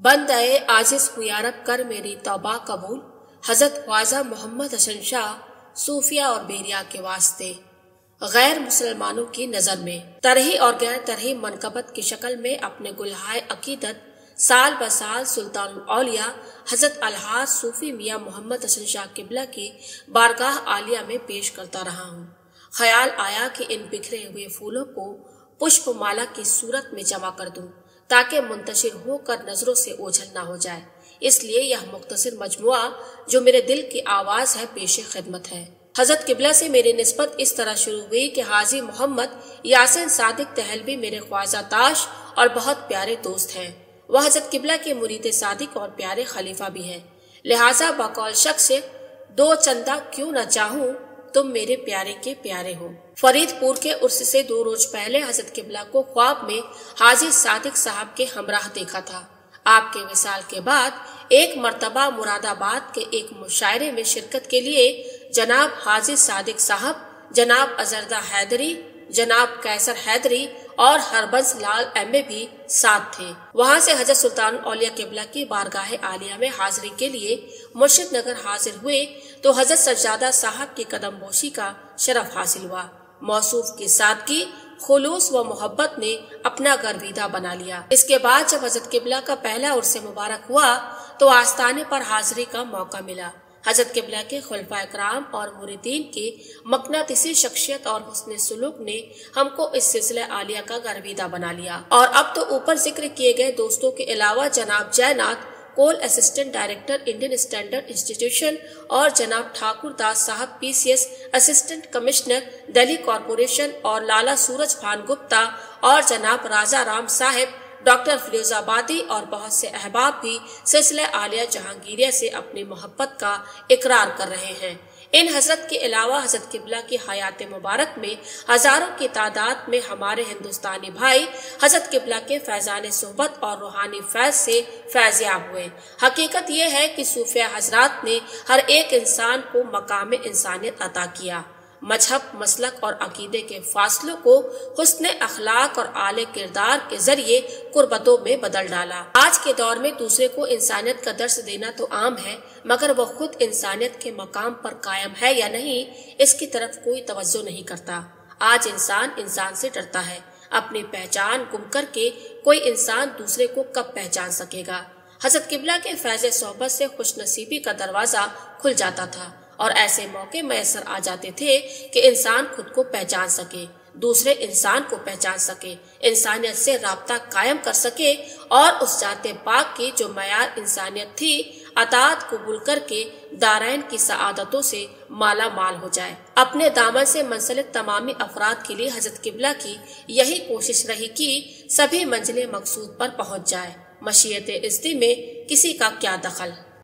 बंदे आजिज हुयारब कर मेरी तौबा कबूल, हजरत ख्वाजा मोहम्मद हसन शाह सूफिया और बेरिया के वास्ते। गैर मुसलमानों की नजर में तरही और गैर तरही मनकबत की शक्ल में अपने गुलहाय अकीदत साल ब साल सुल्तान औलिया हजरत अलहाज सूफी मियाँ मोहम्मद हसन शाह किबला की बारगाह आलिया में पेश करता रहा हूँ। ख्याल आया कि इन बिखरे हुए फूलों को पुष्पमाला की सूरत में जमा कर दूं ताकि मुंतशिर होकर नजरों से ओझल न हो जाए। इसलिए यह मुख्तसर मजमुआ जो मेरे दिल की आवाज है पेश खिदमत है। हजरत किबला से मेरी निस्बत इस तरह शुरू हुई कि हाजी मोहम्मद यासिन सादिक तहलवी मेरे ख्वाजा ताश और बहुत प्यारे दोस्त हैं। वह हजरत किबला के मुरीद सादिक और प्यारे खलीफा भी हैं। लिहाजा बकौल शख्स दो चंदा क्यों न चाहूं, तुम मेरे प्यारे के प्यारे हो। फरीदपुर के उर्स से 2 रोज पहले हजरत किबला को ख्वाब में हाजी सादिक साहब के हमराह देखा था। आपके विसाल के बाद एक मर्तबा मुरादाबाद के एक मुशायरे में शिरकत के लिए जनाब हाजी सादिक साहब, जनाब अजरदा हैदरी, जनाब कैसर हैदरी और हरबंस लाल एम.ए. भी साथ थे। वहां से हजरत सुल्तान औलिया किबला की बारगाह आलिया में हाजिरी के लिए मुर्शिद नगर हाजिर हुए तो हजरत सज्जादा साहब की कदम बोशी का शरफ हासिल हुआ। मौसूफ की सादगी, खुलूस व मोहब्बत ने अपना गर्विदा बना लिया। इसके बाद जब हजरत किबला का पहला उर्स मुबारक हुआ तो आस्ताने पर हाजिरी का मौका मिला। हजरत किबला के खुलफाए कराम और मुरीदीन के मकनातीसी शख्सियत और हुस्न सुलूक ने हमको इस सिलसिले आलिया का गर्विदा बना लिया। और अब तो ऊपर जिक्र किए गए दोस्तों के अलावा जनाब Jainath Kaul assistant director Indian standard institution और जनाब ठाकुर दास साहब PCS assistant commissioner Delhi corporation और लाला सूरज भान गुप्ता और जनाब राजा राम साहिब डॉक्टर फिरोजाबादी और बहुत से अहबाब भी सिलसिला आलिया जहांगीरिया से अपनी मोहब्बत का इकरार कर रहे हैं। इन हजरत के अलावा हजरत किबला की हयात मुबारक में हजारों की तादाद में हमारे हिंदुस्तानी भाई हजरत किबला के फैजान सोहबत और रूहानी फैज से फैज़याब हुए। हकीकत यह है कि सूफिया हजरात ने हर एक इंसान को मकाम इंसानियत अता किया। मजहब, मसलक और अकीदे के फासलों को हुस्न अखलाक और आले किरदार के जरिए कुर्बतों में बदल डाला। आज के दौर में दूसरे को इंसानियत का दर्स देना तो आम है, मगर वो खुद इंसानियत के मकाम पर कायम है या नहीं, इसकी तरफ कोई तवज्जो नहीं करता। आज इंसान से डरता है। अपनी पहचान गुम करके कोई इंसान दूसरे को कब पहचान सकेगा। हजरत किबला के फैज़ सोहबत से खुशनसीबी का दरवाजा खुल जाता था और ऐसे मौके मैसर आ जाते थे कि इंसान खुद को पहचान सके, दूसरे इंसान को पहचान सके, इंसानियत से राब्ता कायम कर सके और उस जाते पाक की जो मयार इंसानियत थी अताअत कबूल करके दारैन की सआदतों से माला माल हो जाए। अपने दामन से मंसलिक तमामी अफराद के लिए हजरत किबला की यही कोशिश रही कि सभी मंजिले मकसूद पर पहुंच जाए। मशीयत इज़्दी में किसी का क्या दखल।